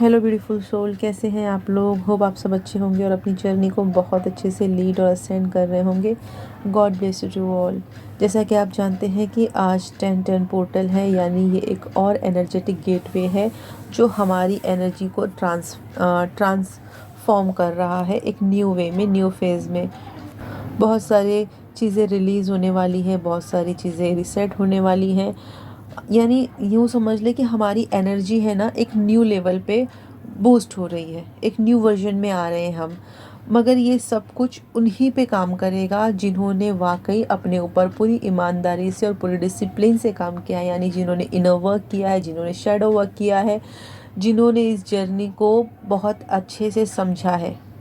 Hello beautiful soul, कैसे हैं आप लोग। होप आप सब अच्छे होंगे और अपनी जर्नी को बहुत अच्छे से लीड और असेंड कर रहे होंगे। God bless you to all. जैसा कि आप जानते हैं कि आज 10-10 पोर्टल है, यानी ये एक और एनर्जेटिक गेटवे है जो हमारी एनर्जी को ट्रांसफॉर्म कर रहा है एक न्यू वे में, न्यू फेज़ में। बहुत सारी चीज़ें रिलीज़ होने वाली हैं, बहुत सारी चीज़ें रिसेट होने वाली हैं। यानी यूँ समझ ले कि हमारी एनर्जी है ना, एक न्यू लेवल पे बूस्ट हो रही है, एक न्यू वर्जन में आ रहे हैं हम। मगर ये सब कुछ उन्हीं पे काम करेगा जिन्होंने वाकई अपने ऊपर पूरी ईमानदारी से और पूरी डिसिप्लिन से काम किया है, यानी जिन्होंने इनर वर्क किया है, जिन्होंने शैडो वर्क किया है, जिन्होंने इस जर्नी को बहुत अच्छे से समझा है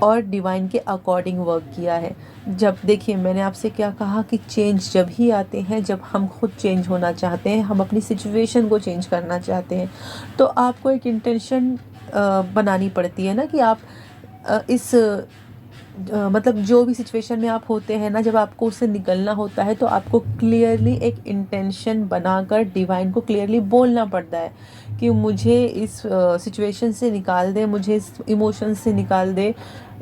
और डिवाइन के अकॉर्डिंग वर्क किया है। जब देखिए, मैंने आपसे क्या कहा कि चेंज जब ही आते हैं जब हम खुद चेंज होना चाहते हैं, हम अपनी सिचुएशन को चेंज करना चाहते हैं। तो आपको एक इंटेंशन बनानी पड़ती है ना कि आप इस मतलब जो भी सिचुएशन में आप होते हैं ना, जब आपको उससे निकलना होता है तो आपको क्लियरली एक इंटेंशन बनाकर डिवाइन को क्लियरली बोलना पड़ता है कि मुझे इस सिचुएशन से निकाल दे, मुझे इस इमोशन से निकाल दे,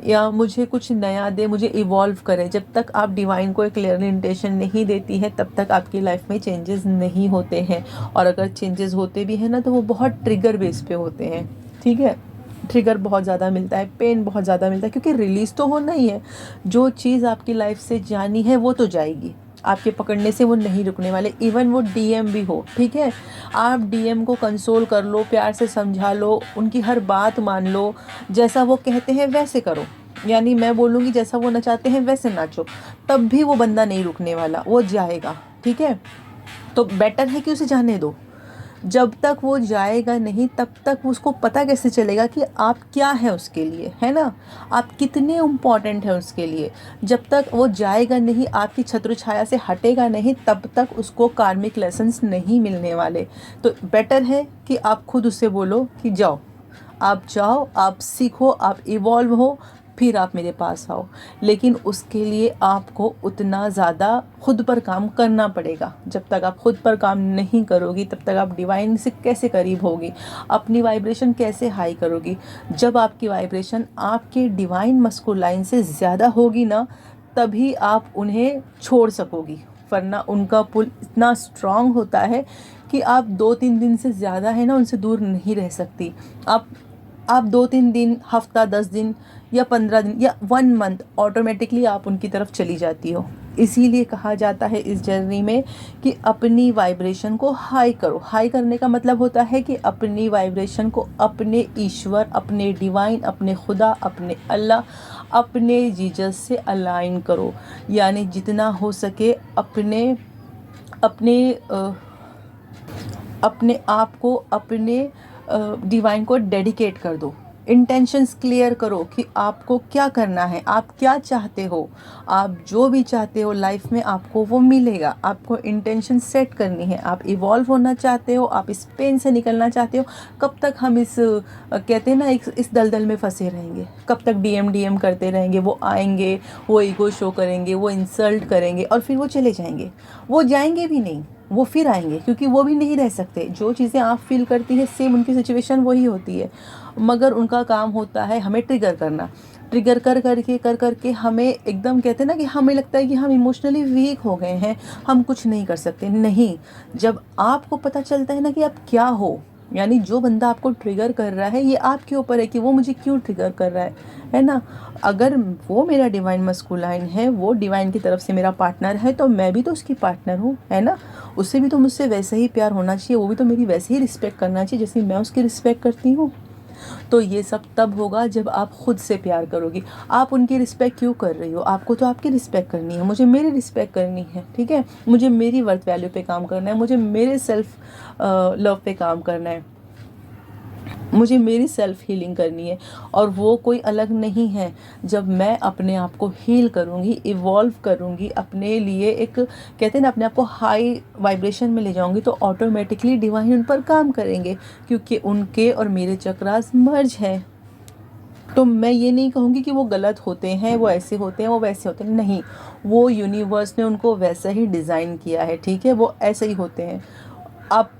या मुझे कुछ नया दे, मुझे इवॉल्व करे। जब तक आप डिवाइन को एक क्लियरली इंटेंशन नहीं देती हैं तब तक आपकी लाइफ में चेंजेस नहीं होते हैं। और अगर चेंजेस होते भी हैं ना, तो वो बहुत ट्रिगर बेस पे होते हैं। ठीक है, ट्रिगर बहुत ज़्यादा मिलता है, पेन बहुत ज़्यादा मिलता है, क्योंकि रिलीज़ तो होना ही है। जो चीज़ आपकी लाइफ से जानी है वो तो जाएगी, आपके पकड़ने से वो नहीं रुकने वाले। इवन वो डीएम भी हो, ठीक है, आप डीएम को कंसोल कर लो, प्यार से समझा लो, उनकी हर बात मान लो, जैसा वो कहते हैं वैसे करो। यानी मैं बोलूँगी जैसा वो नचाते हैं वैसे नाचो, तब भी वो बंदा नहीं रुकने वाला, वो जाएगा। ठीक है, तो बेटर है कि उसे जाने दो। जब तक वो जाएगा नहीं तब तक उसको पता कैसे चलेगा कि आप क्या है उसके लिए, है ना, आप कितने इम्पॉर्टेंट हैं उसके लिए। जब तक वो जाएगा नहीं, आपकी छत्र छाया से हटेगा नहीं, तब तक उसको कार्मिक लेसन्स नहीं मिलने वाले। तो बेटर है कि आप खुद उससे बोलो कि जाओ, आप जाओ, आप सीखो, आप इवॉल्व हो, फिर आप मेरे पास आओ। लेकिन उसके लिए आपको उतना ज़्यादा खुद पर काम करना पड़ेगा। जब तक आप खुद पर काम नहीं करोगी तब तक आप डिवाइन से कैसे करीब होगी, अपनी वाइब्रेशन कैसे हाई करोगी। जब आपकी वाइब्रेशन आपके डिवाइन मस्कुलाइन से ज़्यादा होगी ना, तभी आप उन्हें छोड़ सकोगी। वरना उनका पुल इतना स्ट्रांग होता है कि आप 2-3 दिन से ज़्यादा है ना उनसे दूर नहीं रह सकती। आप 2-3 दिन, हफ्ता, 10 दिन या 15 दिन या 1 मंथ ऑटोमेटिकली आप उनकी तरफ चली जाती हो। इसीलिए कहा जाता है इस जर्नी में कि अपनी वाइब्रेशन को हाई करो। हाई करने का मतलब होता है कि अपनी वाइब्रेशन को अपने ईश्वर, अपने डिवाइन, अपने खुदा, अपने अल्लाह, अपने जीसस से अलाइन करो। यानी जितना हो सके अपने अपने अपने आप को, अपने डिवाइन को डेडिकेट कर दो। इंटेंशंस क्लियर करो कि आपको क्या करना है, आप क्या चाहते हो। आप जो भी चाहते हो लाइफ में आपको वो मिलेगा। आपको इंटेंशन सेट करनी है। आप इवॉल्व होना चाहते हो, आप इस पेन से निकलना चाहते हो। कब तक हम इस कहते हैं ना, इस दलदल में फंसे रहेंगे, कब तक डीएम करते रहेंगे। वो आएंगे, वो ईगो शो करेंगे, वो इंसल्ट करेंगे और फिर वो चले जाएंगे। वो जाएंगे भी नहीं, वो फिर आएंगे, क्योंकि वो भी नहीं रह सकते। जो चीज़ें आप फील करती है सेम उनकी सिचुएशन वही होती है। मगर उनका काम होता है हमें ट्रिगर करना। ट्रिगर कर करके हमें एकदम, कहते हैं ना, कि हमें लगता है कि हम इमोशनली वीक हो गए हैं, हम कुछ नहीं कर सकते। नहीं, जब आपको पता चलता है ना कि आप क्या हो, यानी जो बंदा आपको ट्रिगर कर रहा है ये आपके ऊपर है कि वो मुझे क्यों ट्रिगर कर रहा है ना। अगर वो मेरा डिवाइन मस्कुलाइन है, वो डिवाइन की तरफ से मेरा पार्टनर है, तो मैं भी तो उसकी पार्टनर हूँ, है ना। उससे भी तो मुझसे वैसे ही प्यार होना चाहिए, वो भी तो मेरी वैसे ही रिस्पेक्ट करना चाहिए जैसे मैं उसकी रिस्पेक्ट करती हूँ। तो ये सब तब होगा जब आप खुद से प्यार करोगी। आप उनकी रिस्पेक्ट क्यों कर रही हो, आपको तो आपकी रिस्पेक्ट करनी है, मुझे मेरी रिस्पेक्ट करनी है। ठीक है, मुझे मेरी वर्थ वैल्यू पे काम करना है, मुझे मेरे सेल्फ लव पे काम करना है, मुझे मेरी सेल्फ हीलिंग करनी है। और वो कोई अलग नहीं है। जब मैं अपने आप को हील करूँगी, इवॉल्व करूँगी, अपने लिए एक, कहते हैं ना, अपने आप को हाई वाइब्रेशन में ले जाऊँगी, तो ऑटोमेटिकली डिवाइन उन पर काम करेंगे, क्योंकि उनके और मेरे चक्रास मर्ज है। तो मैं ये नहीं कहूँगी कि वो गलत होते हैं, वो ऐसे होते हैं, वो वैसे होते हैं, नहीं। वो यूनिवर्स ने उनको वैसा ही डिज़ाइन किया है, ठीक है, वो ऐसे ही होते हैं। आप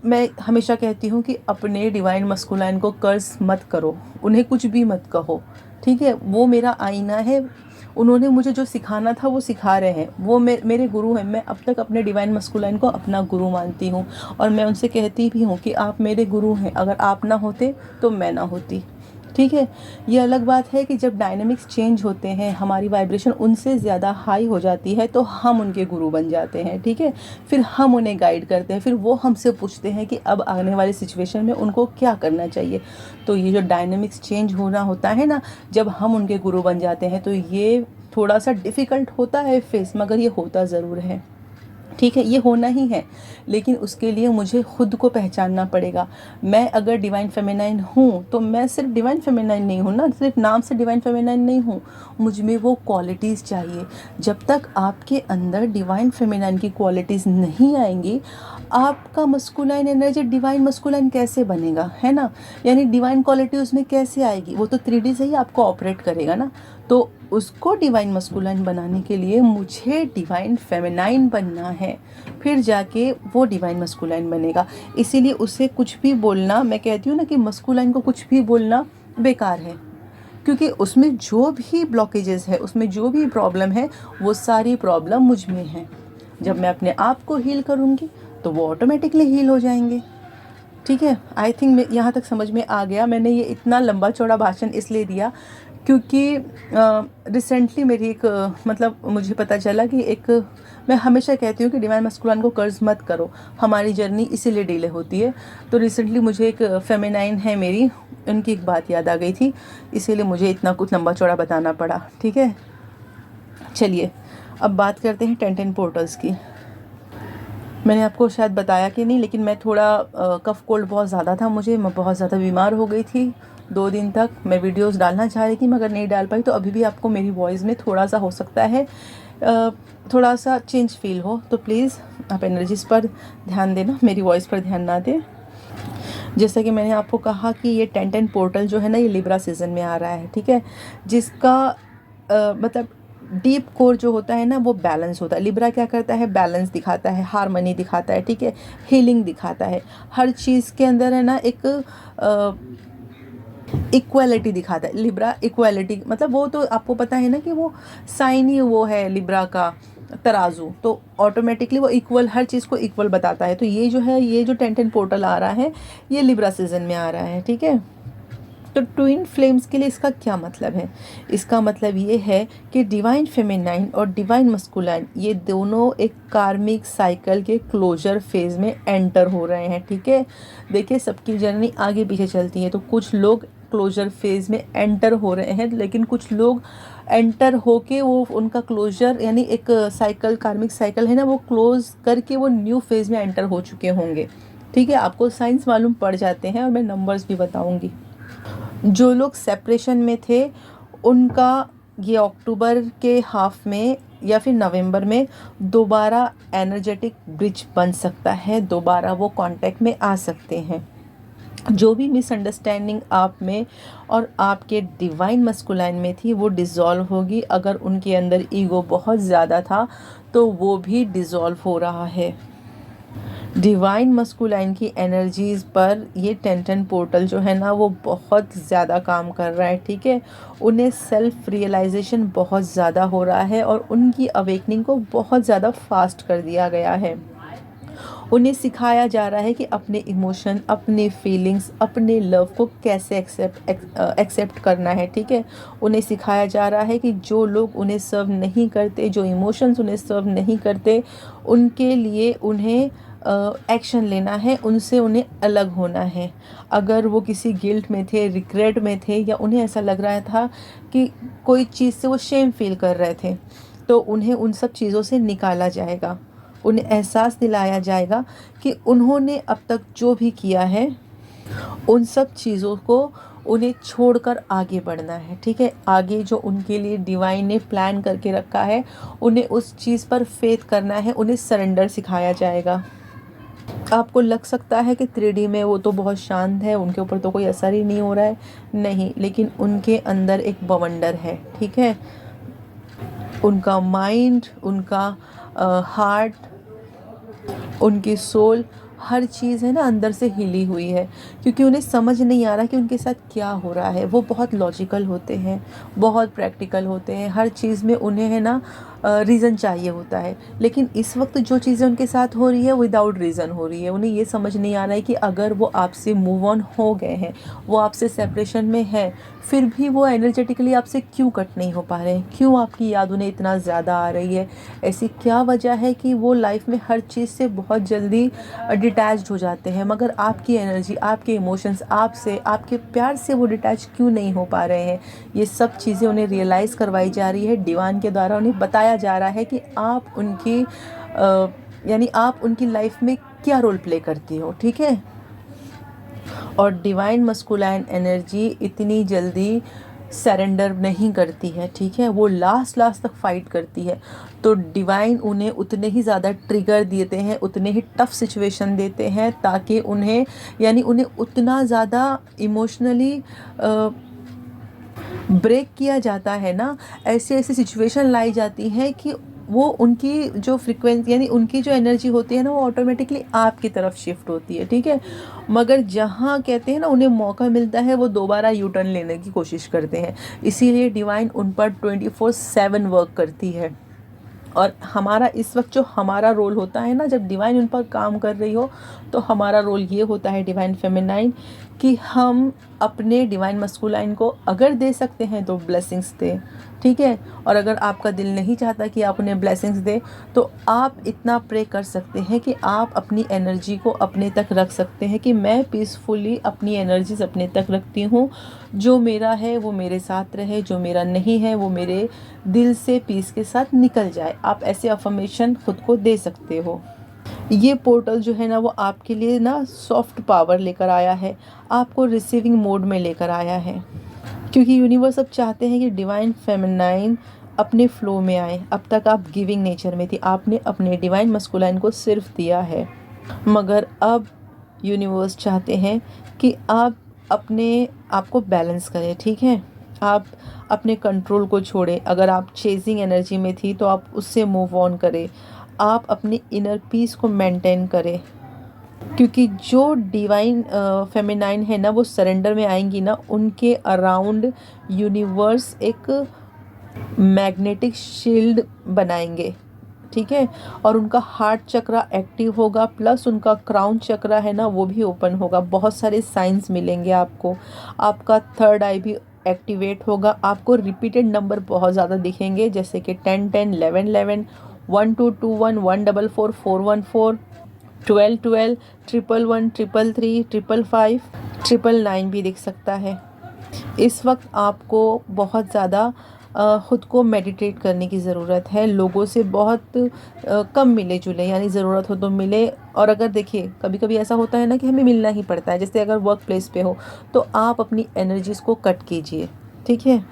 मैं हमेशा कहती हूँ कि अपने डिवाइन मस्कुलाइन को कर्ज मत करो, उन्हें कुछ भी मत कहो, ठीक है। वो मेरा आईना है, उन्होंने मुझे जो सिखाना था वो सिखा रहे हैं, वो मेरे गुरु हैं। मैं अब तक अपने डिवाइन मस्कुलाइन को अपना गुरु मानती हूँ और मैं उनसे कहती भी हूँ कि आप मेरे गुरु हैं, अगर आप ना होते तो मैं ना होती, ठीक है। ये अलग बात है कि जब डायनामिक्स चेंज होते हैं, हमारी वाइब्रेशन उनसे ज़्यादा हाई हो जाती है तो हम उनके गुरु बन जाते हैं, ठीक है। फिर हम उन्हें गाइड करते हैं, फिर वो हमसे पूछते हैं कि अब आने वाली सिचुएशन में उनको क्या करना चाहिए। तो ये जो डायनामिक्स चेंज होना होता है ना, जब हम उनके गुरु बन जाते हैं, तो ये थोड़ा सा डिफ़िकल्ट होता है फेस, मगर ये होता ज़रूर है, ठीक है। ये होना ही है, लेकिन उसके लिए मुझे खुद को पहचानना पड़ेगा। मैं अगर डिवाइन फेमिनाइन हूँ तो मैं सिर्फ डिवाइन फेमिनाइन नहीं हूँ ना, सिर्फ नाम से डिवाइन फेमिनाइन नहीं हूँ, मुझ में वो क्वालिटीज़ चाहिए। जब तक आपके अंदर डिवाइन फेमिनाइन की क्वालिटीज़ नहीं आएंगी, आपका मस्कुलाइन एनर्जी डिवाइन मस्कुलाइन कैसे बनेगा, है ना। यानी डिवाइन क्वालिटी उसमें कैसे आएगी, वो तो 3D से ही आपको ऑपरेट करेगा ना। तो उसको डिवाइन मस्कुलाइन बनाने के लिए मुझे डिवाइन फेमिनाइन बनना है, फिर जाके वो डिवाइन मस्कुलाइन बनेगा। इसीलिए उसे कुछ भी बोलना, मैं कहती हूँ ना कि मस्कुलाइन को कुछ भी बोलना बेकार है, क्योंकि उसमें जो भी ब्लॉकेजेस है, उसमें जो भी प्रॉब्लम है, वो सारी प्रॉब्लम मुझ में है। जब मैं अपने आप को हील करूँगी तो वो ऑटोमेटिकली हील हो जाएंगे, ठीक है। आई थिंक यहाँ तक समझ में आ गया। मैंने ये इतना लंबा चौड़ा भाषण इसलिए दिया क्योंकि रिसेंटली मेरी एक मतलब मुझे पता चला कि एक, मैं हमेशा कहती हूँ कि डिवाइन मस्कुलाइन को कर्ज मत करो, हमारी जर्नी इसीलिए डिले होती है। तो रिसेंटली मुझे एक फेमिनाइन है मेरी, उनकी एक बात याद आ गई थी, इसीलिए मुझे इतना कुछ लंबा चौड़ा बताना पड़ा, ठीक है। चलिए अब बात करते हैं 10 पोर्टल्स की। मैंने आपको शायद बताया कि नहीं, लेकिन मैं थोड़ा कफ़ कोल्ड बहुत ज़्यादा था मुझे, मैं बहुत ज़्यादा बीमार हो गई थी 2 दिन तक। मैं वीडियोस डालना चाह रही थी मगर नहीं डाल पाई, तो अभी भी आपको मेरी वॉइस में थोड़ा सा हो सकता है थोड़ा सा चेंज फील हो, तो प्लीज़ आप एनर्जीज़ पर ध्यान देना, मेरी वॉइस पर ध्यान ना दें। जैसा कि मैंने आपको कहा कि ये 10 पोर्टल जो है ना, ये लिब्रा सीज़न में आ रहा है, ठीक है। जिसका मतलब डीप कोर जो होता है ना, वो बैलेंस होता है। लिब्रा क्या करता है, बैलेंस दिखाता है, हार्मनी दिखाता है, ठीक है, हीलिंग दिखाता है, हर चीज़ के अंदर है ना एक इक्वालिटी दिखाता है। लिब्रा इक्वालिटी मतलब वो तो आपको पता है ना कि वो साइन ही वो है लिब्रा का, तराजू, तो ऑटोमेटिकली वो इक्वल, हर चीज़ को इक्वल बताता है। तो ये जो है, ये जो 10 पोर्टल आ रहा है, ये लिब्रा सीजन में आ रहा है, ठीक है। तो ट्विन फ्लेम्स के लिए इसका क्या मतलब है, इसका मतलब ये है कि डिवाइन फेमिनाइन और डिवाइन मस्कुलाइन, ये दोनों एक कार्मिक साइकिल के क्लोजर फेज में एंटर हो रहे हैं, ठीक है। देखिए सबकी जर्नी आगे पीछे चलती है, तो कुछ लोग क्लोजर फेज में एंटर हो रहे हैं, लेकिन कुछ लोग एंटर होके वो उनका क्लोजर यानी एक साइकिल, कार्मिक साइकिल है ना, वो क्लोज करके वो न्यू फेज में एंटर हो चुके होंगे, ठीक है। आपको साइंस मालूम पड़ जाते हैं और मैं नंबर्स भी बताऊंगी। जो लोग सेपरेशन में थे उनका ये अक्टूबर के हाफ में या फिर नवंबर में दोबारा एनर्जेटिक ब्रिज बन सकता है, दोबारा वो कांटेक्ट में आ सकते हैं। जो भी मिसअंडरस्टैंडिंग आप में और आपके डिवाइन मस्कुलाइन में थी वो डिज़ोल्व होगी। अगर उनके अंदर ईगो बहुत ज़्यादा था तो वो भी डिज़ोल्व हो रहा है। डिवाइन मस्कुलाइन की एनर्जीज़ पर ये 10 पोर्टल जो है ना, वो बहुत ज़्यादा काम कर रहा है, ठीक है। उन्हें सेल्फ रियलाइजेशन बहुत ज़्यादा हो रहा है और उनकी अवेकनिंग को बहुत ज़्यादा फास्ट कर दिया गया है। उन्हें सिखाया जा रहा है कि अपने इमोशन, अपने फीलिंग्स, अपने लव को कैसे एक्सेप्ट करना है, ठीक है। उन्हें सिखाया जा रहा है कि जो लोग उन्हें सर्व नहीं करते, जो इमोशंस उन्हें सर्व नहीं करते, उनके लिए उन्हें एक्शन लेना है, उनसे उन्हें अलग होना है। अगर वो किसी गिल्ट में थे, रिग्रेट में थे, या उन्हें ऐसा लग रहा था कि कोई चीज़ से वो शेम फील कर रहे थे, तो उन्हें उन सब चीज़ों से निकाला जाएगा। उन्हें एहसास दिलाया जाएगा कि उन्होंने अब तक जो भी किया है उन सब चीज़ों को उन्हें छोड़कर आगे बढ़ना है, ठीक है। आगे जो उनके लिए डिवाइन ने प्लान करके रखा है, उन्हें उस चीज़ पर फेथ करना है, उन्हें सरेंडर सिखाया जाएगा। आपको लग सकता है कि 3D में वो तो बहुत शांत है, उनके ऊपर तो कोई असर ही नहीं हो रहा है, नहीं, लेकिन उनके अंदर एक बवंडर है, ठीक है। उनका माइंड, उनका हार्ट, उनकी सोल हर चीज़ है ना अंदर से हिली हुई है, क्योंकि उन्हें समझ नहीं आ रहा कि उनके साथ क्या हो रहा है। वो बहुत लॉजिकल होते हैं, बहुत प्रैक्टिकल होते हैं, हर चीज़ में उन्हें है ना रीज़न चाहिए होता है। लेकिन इस वक्त जो चीज़ें उनके साथ हो रही है विदाउट रीज़न हो रही है। उन्हें ये समझ नहीं आ रहा है कि अगर वो आपसे मूव ऑन हो गए हैं, वो आपसे सेपरेशन में है, फिर भी वो एनर्जेटिकली आपसे क्यों कट नहीं हो पा रहे हैं, क्यों आपकी याद उन्हें इतना ज़्यादा आ रही है। ऐसी क्या वजह है कि वो लाइफ में हर चीज़ से बहुत जल्दी डिटैच्ड हो जाते हैं, मगर आपकी एनर्जी, आपके इमोशंस, आपसे, आपके प्यार से वो डिटैच क्यों नहीं हो पा रहे हैं। ये सब चीज़ें उन्हें रियलाइज़ करवाई जा रही है डिवाइन के द्वारा। उन्हें बताया जा रहा है कि आप उनकी यानी आप उनकी लाइफ में क्या रोल प्ले करती हो, ठीक है। और डिवाइन मस्कुलाइन एनर्जी इतनी जल्दी सरेंडर नहीं करती है, ठीक है। वो लास्ट तक फाइट करती है। तो डिवाइन उन्हें उतने ही ज़्यादा ट्रिगर देते हैं, उतने ही टफ सिचुएशन देते हैं, ताकि उन्हें यानी उन्हें उतना ज़्यादा इमोशनली ब्रेक किया जाता है ना, ऐसी ऐसी सिचुएशन लाई जाती हैं कि वो उनकी जो फ्रिक्वेंसी यानी उनकी जो एनर्जी होती है ना, वो ऑटोमेटिकली आपकी तरफ शिफ्ट होती है, ठीक है। मगर जहाँ कहते हैं ना उन्हें मौका मिलता है, वो दोबारा यू टर्न लेने की कोशिश करते हैं। इसीलिए डिवाइन उन पर 24/7 वर्क करती है। और हमारा इस वक्त जो हमारा रोल होता है ना, जब डिवाइन उन पर काम कर रही हो, तो हमारा रोल ये होता है डिवाइन फेमिनाइन, कि हम अपने डिवाइन मस्कुलाइन को अगर दे सकते हैं तो ब्लेसिंग्स दें, ठीक है। और अगर आपका दिल नहीं चाहता कि आप उन्हें ब्लेसिंग्स दें, तो आप इतना प्रे कर सकते हैं कि आप अपनी एनर्जी को अपने तक रख सकते हैं, कि मैं पीसफुली अपनी एनर्जीज अपने तक रखती हूँ। जो मेरा है वो मेरे साथ रहे, जो मेरा नहीं है वो मेरे दिल से पीस के साथ निकल जाए। आप ऐसे अफर्मेशन खुद को दे सकते हो। ये पोर्टल जो है ना, वो आपके लिए ना सॉफ्ट पावर लेकर आया है, आपको रिसीविंग मोड में लेकर आया है, क्योंकि यूनिवर्स अब चाहते हैं कि डिवाइन फेमिनाइन अपने फ्लो में आए। अब तक आप गिविंग नेचर में थी, आपने अपने डिवाइन मस्कुलाइन को सिर्फ दिया है, मगर अब यूनिवर्स चाहते हैं कि आप अपने आप को बैलेंस करें, ठीक है। आप अपने कंट्रोल को छोड़ें। अगर आप चेजिंग एनर्जी में थी तो आप उससे मूव ऑन करें। आप अपनी इनर पीस को मेंटेन करें, क्योंकि जो डिवाइन फेमिनाइन है ना, वो सरेंडर में आएंगी ना, उनके अराउंड यूनिवर्स एक मैग्नेटिक शील्ड बनाएंगे, ठीक है। और उनका हार्ट चक्रा एक्टिव होगा, प्लस उनका क्राउन चक्रा है ना, वो भी ओपन होगा। बहुत सारे साइंस मिलेंगे आपको। आपका थर्ड आई भी एक्टिवेट होगा। आपको रिपीटेड नंबर बहुत ज़्यादा दिखेंगे, जैसे कि 10 10, 11 11, 1221, 144, 414, 12 12, 111, 333, 555, 999 भी दिख सकता है। इस वक्त आपको बहुत ज़्यादा ख़ुद को मेडिटेट करने की ज़रूरत है। लोगों से बहुत कम मिले जुले, यानी ज़रूरत हो तो मिले। और अगर देखिए कभी कभी ऐसा होता है ना कि हमें मिलना ही पड़ता है, जैसे अगर वर्क प्लेस पे हो, तो आप अपनी एनर्जीज़ को कट कीजिए, ठीक है।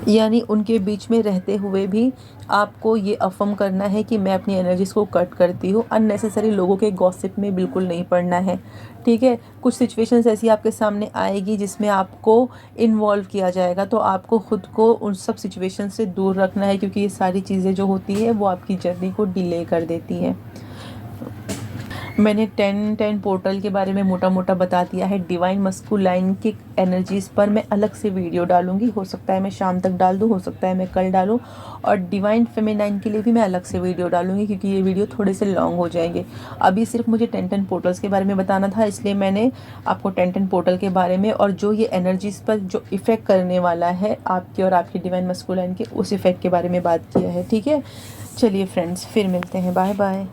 यानी उनके बीच में रहते हुए भी आपको ये अफर्म करना है कि मैं अपनी एनर्जीज़ को कट करती हूँ। अननेसेसरी लोगों के गॉसिप में बिल्कुल नहीं पड़ना है, ठीक है। कुछ सिचुएशंस ऐसी आपके सामने आएगी जिसमें आपको इन्वॉल्व किया जाएगा, तो आपको ख़ुद को उन सब सिचुएशन से दूर रखना है, क्योंकि ये सारी चीज़ें जो होती है वो आपकी जर्नी को डिले कर देती हैं। मैंने 10 पोर्टल के बारे में मोटा मोटा बता दिया है। डिवाइन मस्कुलाइन की एनर्जीज़ पर मैं अलग से वीडियो डालूंगी, हो सकता है मैं शाम तक डाल दूँ, हो सकता है मैं कल डालूँ। और डिवाइन फेमिनाइन के लिए भी मैं अलग से वीडियो डालूंगी, क्योंकि ये वीडियो थोड़े से लॉन्ग हो जाएंगे। अभी सिर्फ मुझे 10 पोर्टल्स के बारे में बताना था, इसलिए मैंने आपको 10 पोर्टल के बारे में और जो ये एनर्जीज़ पर जो इफ़ेक्ट करने वाला है आपकी और आपकी डिवाइन मस्कुलाइन के, उस इफ़ेक्ट के बारे में बात किया है, ठीक है। चलिए फ्रेंड्स, फिर मिलते हैं। Bye bye.